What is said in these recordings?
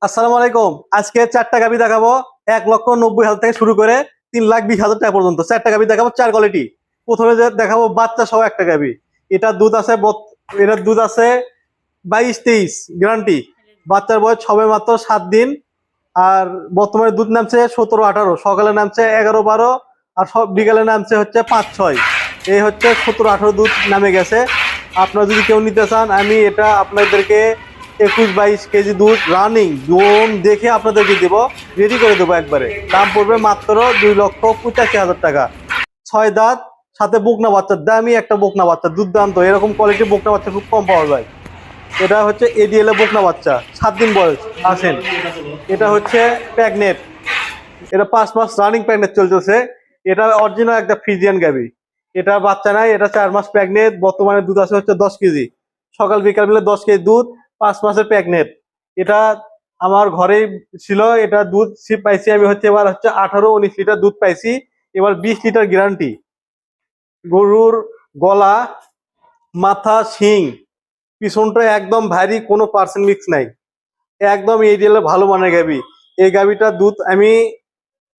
আসসালামু আলাইকুম। আজকে চারটা গাভি দেখাবো। 1,90,000 থেকে শুরু করে 3,20,000 টাকা পর্যন্ত চারটা গাভি দেখাবো, চার কোয়ালিটি। প্রথমে যে দেখাবো বাচ্চা সহ একটা গাভি। এটার দুধ আছে এটার দুধ আছে 22-23 গ্যারান্টি। বাচ্চার বয়স সবে মাত্র 7 দিন। আর বর্তমানে দুধ নামছে 17-18, সকালে নামছে 11-12, আর সব বিকালে নামছে হচ্ছে 5-6। এই হচ্ছে 17-18 দুধ নামে গেছে। আপনারা যদি কেউ নিতে চান, আমি এটা আপনাদেরকে 21-22 কেজি দুধ রানিং দোন দেখে আপনাদেরকে দেবো, রেডি করে দেবো একবারে। দাম পড়বে মাত্র 2,85,000 টাকা। 6 দাঁত, সাথে বকনা বাচ্চা, দামি একটা বকনা বাচ্চা, দুর্দান্ত। এরকম কোয়ালিটির বকনা বাচ্চা খুব কম পাওয়া যায়। এটা হচ্ছে এডিএল এ বকনা বাচ্চা, 7 দিন বয়স। আসেন, এটা হচ্ছে প্যাগনেট। এটা 5 মাস রানিং প্যাগনেট চলতেছে। এটা অরিজিনাল একটা ফ্রিজিয়ান গাবি। এটা বাচ্চা নাই, এটা 4 মাস প্যাগনেট। বর্তমানে দুধ আছে হচ্ছে 10 কেজি। সকাল বিকাল মিলে 10 কেজি দুধ, 5 মাসের প্যাগনেট। এটা আমার ঘরেই ছিল। এটা দুধ পাইছি আমি হচ্ছে এবার হচ্ছে 18-19 লিটার দুধ পাইছি। এবার 20 লিটার গ্যারান্টি। গরুর গলা, মাথা, শিং, পিছনটা একদম ভারী, কোনো পার্সেন্ট মিক্স নাই। একদম এরিয়ালে ভালো মানের গাবি। এই গাবিটার দুধ আমি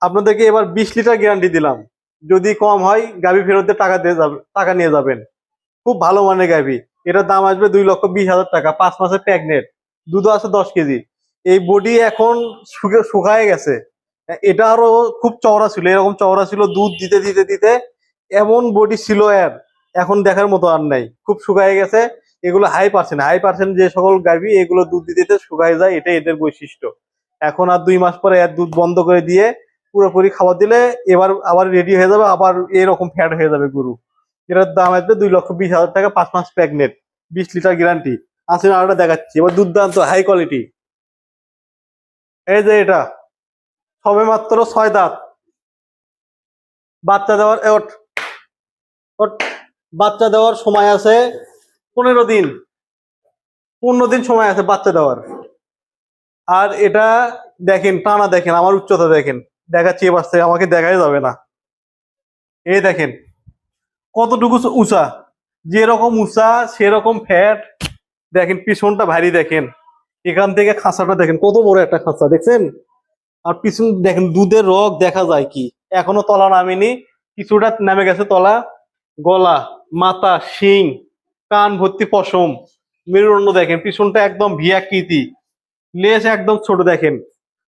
আপনাদেরকে এবার 20 লিটার গ্যারান্টি দিলাম। যদি কম হয় গাবি ফেরতে টাকা দিয়ে যাবে, টাকা নিয়ে যাবেন। খুব ভালো মানের গাবি। এটার দাম আসবে 2,20,000 টাকা। 5 মাসের প্রেগনেন্ট, দুধও আছে 10 কেজি। এই বডি এখন শুকায় গেছে। এটা আরো খুব চওড়া ছিল, এরকম চওড়া ছিল, দুধ দিতে দিতে দিতে এমন বডি ছিল এর। এখন দেখার মতো আর নাই, খুব শুকায় গেছে। এগুলো হাই পার্সেন্ট যে সকল গাভী, এগুলো দুধ দিতে দিতে শুকায় যায়, এটা এদের বৈশিষ্ট্য। এখন আর 2 মাস পরে এর দুধ বন্ধ করে দিয়ে পুরোপুরি খাবার দিলে এবার আবার রেডি হয়ে যাবে, আবার এরকম ফ্যাট হয়ে যাবে গরু। এটার দাম আসবে 2,20,000 টাকা। 5 মাস প্রেগনেন্ট, 20 লিটার গ্যারান্টি। আসলে আরেকটা দেখাচ্ছি, এবার দুর্দান্ত হাই কোয়ালিটি। এই যে এটা সবে মাত্র 6 দাঁত। বাচ্চা দেওয়ার ওট ওট বাচ্চা দেওয়ার সময় আছে 15 দিন। 15 দিন সময় আছে বাচ্চা দেওয়ার। আর এটা দেখেন, টানা দেখেন, আমার উচ্চতা দেখেন। দেখাচ্ছি এবার থেকে, আমাকে দেখাই যাবে না। এই দেখেন কতটুকু উঁচা, যেরকম উঁচা সেরকম ফ্যাট। দেখেন পিছনটা ভারী, দেখেন এখান থেকে খাঁচাটা দেখেন, কত বড় একটা খাঁচা দেখছেন। আর পিছন দেখেন, দুধের রগ দেখা যায় কি, এখনো তলা নামেনি, কিছুটা নামে গেছে তলা। গলা, মাথা, শিং, কান ভর্তি পশম, মেরুদণ্ড দেখেন, পিছনটা একদম ভিয়াকৃতি, লেজ একদম ছোট দেখেন।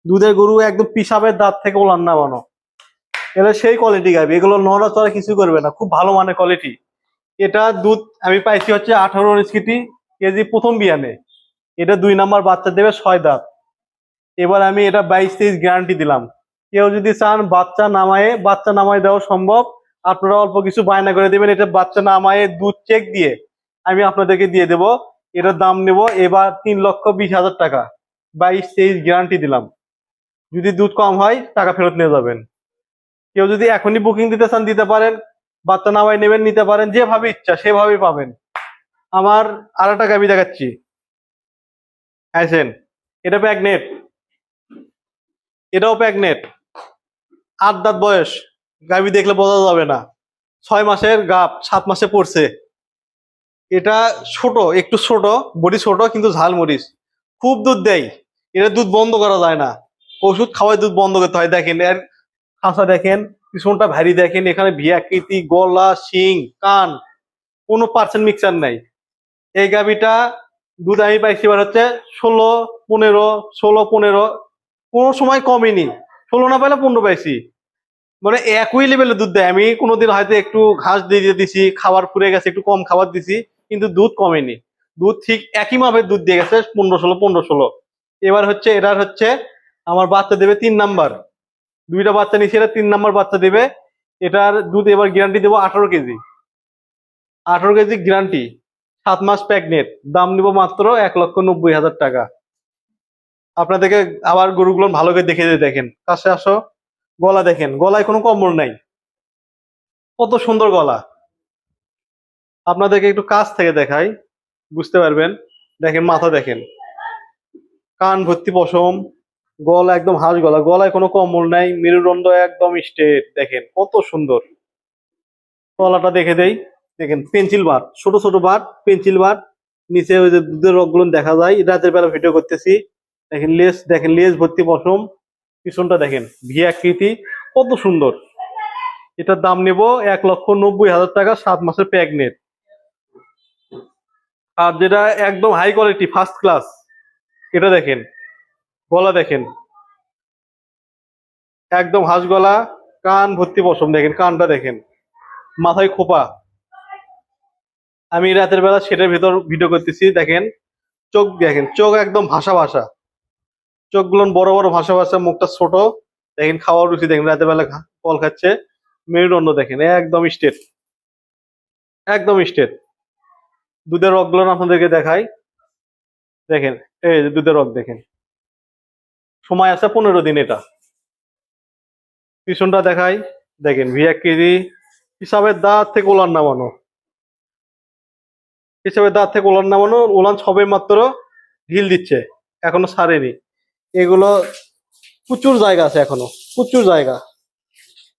দুধের গরু একদম পিসাবের দাঁত থেকে ওলান নামানো। এটা সেই কোয়ালিটি গাবি, এগুলো নড়াচড়া কিছু করবে না, খুব ভালো মানের কোয়ালিটি। এটা দুধ আমি পাইছি হচ্ছে 18-19 কেজি প্রথম বিয়ানে। এটা 2 নাম্বার বাচ্চা দেবে, 6 দাঁত। এবার আমি এটা 22-23 গ্যারান্টি দিলাম। কেউ যদি চান বাচ্চা নামায় দেওয়া সম্ভব। আপনারা অল্প কিছু বায়না করে দেবেন, এটা বাচ্চা নামায়ে দুধ চেক দিয়ে আমি আপনাদেরকে দিয়ে দেব। এটার দাম নেব এবার 3,20,000 টাকা। 22-23 গ্যারান্টি দিলাম। যদি দুধ কম হয় টাকা ফেরত নিয়ে যাবেন। কেউ যদি এখনই বুকিং দিতে চান দিতে পারেন, বাচ্চা নামায় নেবেন নিতে পারেন, যেভাবে ইচ্ছা সেভাবেই পাবেন। আমার আর একটা গাভি দেখাচ্ছি, আইসেন। এটা প্যাগনেট, এটাও প্যাগনেট। 8 দাঁত বয়স, গাভি দেখলে বোঝা যাবে না। 6 মাসের গাব, 7 মাসে পড়ছে। এটা ছোট, একটু ছোট, বডি ছোট, কিন্তু ঝালমরিচ খুব দুধ দেয়। এটা দুধ বন্ধ করা যায় না, ওষুধ খাওয়াই দুধ বন্ধ করতে হয়। দেখেন এর খাঁচা দেখেন, পিছনটা ভারী দেখেন, এখানে ভিয়াকৃতি, গলা, শিং, কান, কোনো পার্সেন্ট মিক্সার নাই। এই গাভিটা দুধ আমি পাইছি এবার হচ্ছে 16-15, 16-15, কোনো সময় কমেনি। 16 না পাইলে 15 পাইছি। মানে একই লেভেলের দুধ দেয়। আমি কোনোদিন হয়তো একটু ঘাস দিয়ে দিছি, খাবার পুড়ে গেছে, একটু কম খাবার দিছি, কিন্তু দুধ কমেনি। দুধ ঠিক একই মাপের দুধ দিয়ে গেছে, 15-16, 15-16। এবার হচ্ছে এটার হচ্ছে আমার বাচ্চা দেবে 3 নাম্বার। 2টা বাচ্চা নিচ্ছে, এটা 3 নাম্বার বাচ্চা দেবে। এটার দুধ এবার গ্যারান্টি দেবো 18 কেজি। 18 কেজি গ্যারান্টি, 7 মাস প্রেগনেন্ট। দাম নিব মাত্র 1,90,000 টাকা। আপনাদেরকে আবার গরুগুলো ভালো করে দেখে দেখেন, কাছে আসো। গলা দেখেন, গলায় কোনো কম্বল নাই, কত সুন্দর গলা। আপনাদেরকে একটু কাছ থেকে দেখাই, বুঝতে পারবেন। দেখেন মাথা দেখেন, কান ভর্তি পশম, গলা একদম হাঁস গলা, গলায় কোনো কম্বল নাই, মেরুদণ্ড একদম স্ট্রেট। দেখেন কত সুন্দর। গলাটা দেখে দেই, দেখেন পেন্সিল বাট, ছোট ছোট বাট, পেন্সিল বাট। নিচে ওই যে দুধের রগগুলো দেখা যায়, রাতের বেলা ভিডিও করতেছি। দেখেন লেস, দেখেন লেস ভর্তি পশম, পিছনটা দেখেন ভি আকৃতি, কত সুন্দর। এটার দাম নেব 1,90,000 টাকা, 7 মাসের প্রেগনেন্ট। আর যেটা একদম হাই কোয়ালিটি ফার্স্ট ক্লাস, এটা দেখেন গলা দেখেন, একদম হাঁস গলা, কান ভর্তি পশম, দেখেন কানটা দেখেন, মাথায় খোপা। আমি রাতের বেলা সেটার ভিতর ভিডিও করতেছি, দেখেন চোখ, দেখেন চোখ একদম ভাসা ভাসা, চোখগুলো বড় বড় ভাসা ভাসা, মুখটা ছোট, দেখেন খাওয়ার রুচি দেখেন, রাতের বেলা ফল খাচ্ছে। মেরুদণ্ড দেখেন একদম স্ট্রেট, একদম স্ট্রেট। দুধের রগগুলো আপনাদেরকে দেখাই, দেখেন এই যে দুধের রগ দেখেন, সময় আছে 15 দিন। এটা পিছনটা দেখাই, দেখেন ভি কেজি হিসাবের দাঁত থেকে ওলান নামানো, হিসাবের দাঁত থেকে ওলান নামানো, ওলান সবে মাত্র ঢিল দিচ্ছে, এখনো ছাড়েনি। এগুলো প্রচুর জায়গা আছে, এখনো প্রচুর জায়গা।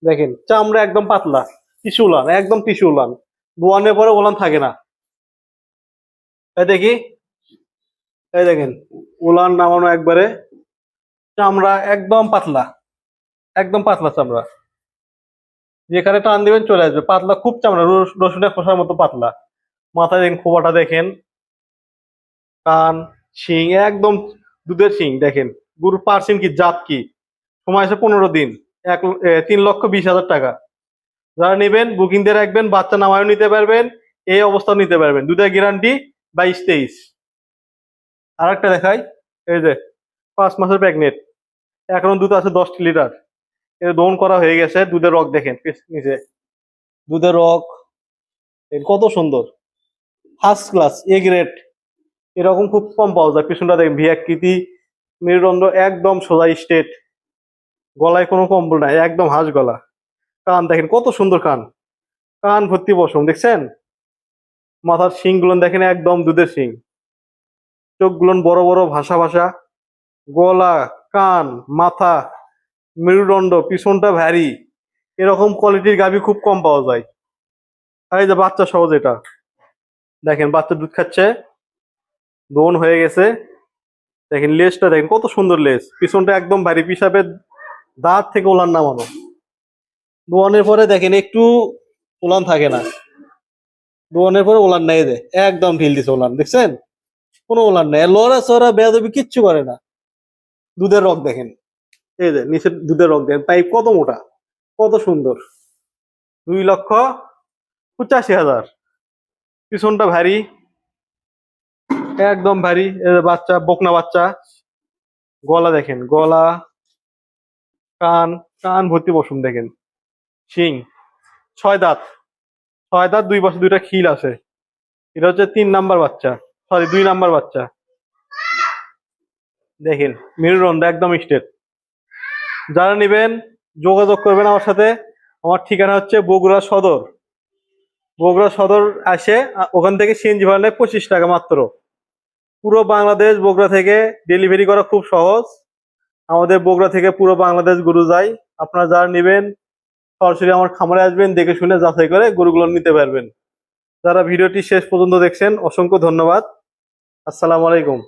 দেখেন চামড়া একদম পাতলা, টিস্যু উলান, একদম টিস্যু উলান, দোয়ানের পরে ওলান থাকে না। এই দেখি, এই দেখেন উলান নামানো একবারে, চামড়া একদম পাতলা, একদম পাতলা চামড়া, যেখানে টান দিবেন চলে আসবে, পাতলা খুব চামড়া, রসুনের খোসার মতো পাতলা। মাথায় দেখেন খোপাটা দেখেন, কান, শিং একদম দুধের শিং দেখেন, গরুর পার্সেন্ট কি জাত কি, সময় আছে 15 দিন, 3,20,000 টাকা। যারা নেবেন বুকিং দিয়ে রাখবেন, বাচ্চা নামায়ও নিতে পারবেন, এই অবস্থাও নিতে পারবেন, দুধের গ্যারান্টি 22-23। আর একটা দেখাই, এই যে 5 মাসের প্রেগনেন্ট, এখনো দুধ আছে 10 লিটার, এটা দহন করা হয়ে গেছে। দুধের রগ দেখেন নিচে, দুধের রগ কত সুন্দর, ফার্স্ট ক্লাস এ গ্রেড, এরকম খুব কম পাওয়া যায়। পিছনটা দেখেন ভি আকৃতি, মেরুদণ্ড একদম সোজা স্ট্রেট, গলায় কোনো কম্বল নাই, একদম হাঁস গলা। কান দেখেন কত সুন্দর কান, কান ভর্তি পশম দেখছেন, মাথার শিং গুলো দেখেন একদম দুধের শিং, চোখ গুলো বড় বড় ভাসা ভাসা, গলা, কান, মাথা, মেরুদণ্ড, পিছনটা ভারী। এরকম কোয়ালিটির গাভী খুব কম পাওয়া যায়। আর এই যে বাচ্চা সহজ, এটা দেখেন বাচ্চা দুধ খাচ্ছে, দোন হয়ে গেছে। দেখেন লেজটা দেখেন কত সুন্দর লেজ, পিছনটা একদম ভারী, পিসাবের দাঁত থেকে ওলান নামানো। দোয়ানের পরে দেখেন একটু ওলান থাকে না, দোয়ানের পরে ওলান নাই, দে একদম ঢিল দিছে ওলান, দেখছেন কোনো ওলান নাই, লড়া চড়া বেয়াদবি কিচ্ছু করে না। দুধের রগ দেখেন, এই যে নিচের দুধের রগ দেখেন, পাইপ কত মোটা, কত সুন্দর। 2,85,000। পিছনটা ভারী, একদম ভারী। এই যে বাচ্চা, বকনা বাচ্চা, গলা দেখেন, গলা, কান, কান ভর্তি পশম দেখেন, শিং, 6 দাঁত, 6 দাঁত, 2 পাশে 2টা খিল আছে। এটা হচ্ছে 3 নাম্বার বাচ্চা, সরি 2 নাম্বার বাচ্চা। দেখেন মেরুদণ্ড একদম স্ট্রেট। যারা নেবেন যোগাযোগ করবেন আমার সাথে। আমার ঠিকানা হচ্ছে বগুড়া সদর, বগুড়া সদর আসে, ওখান থেকে সিএনজি ভাড়া নেয় 25 টাকা মাত্র। পুরো বাংলাদেশ বগুড়া থেকে ডেলিভারি করা খুব সহজ। আমাদের বগুড়া থেকে পুরো বাংলাদেশ গরু যায়। আপনারা যারা নেবেন সরাসরি আমার খামারে আসবেন, দেখে শুনে যাচাই করে গরুগুলো নিতে পারবেন। যারা ভিডিওটি শেষ পর্যন্ত দেখছেন অসংখ্য ধন্যবাদ। আসসালামু আলাইকুম।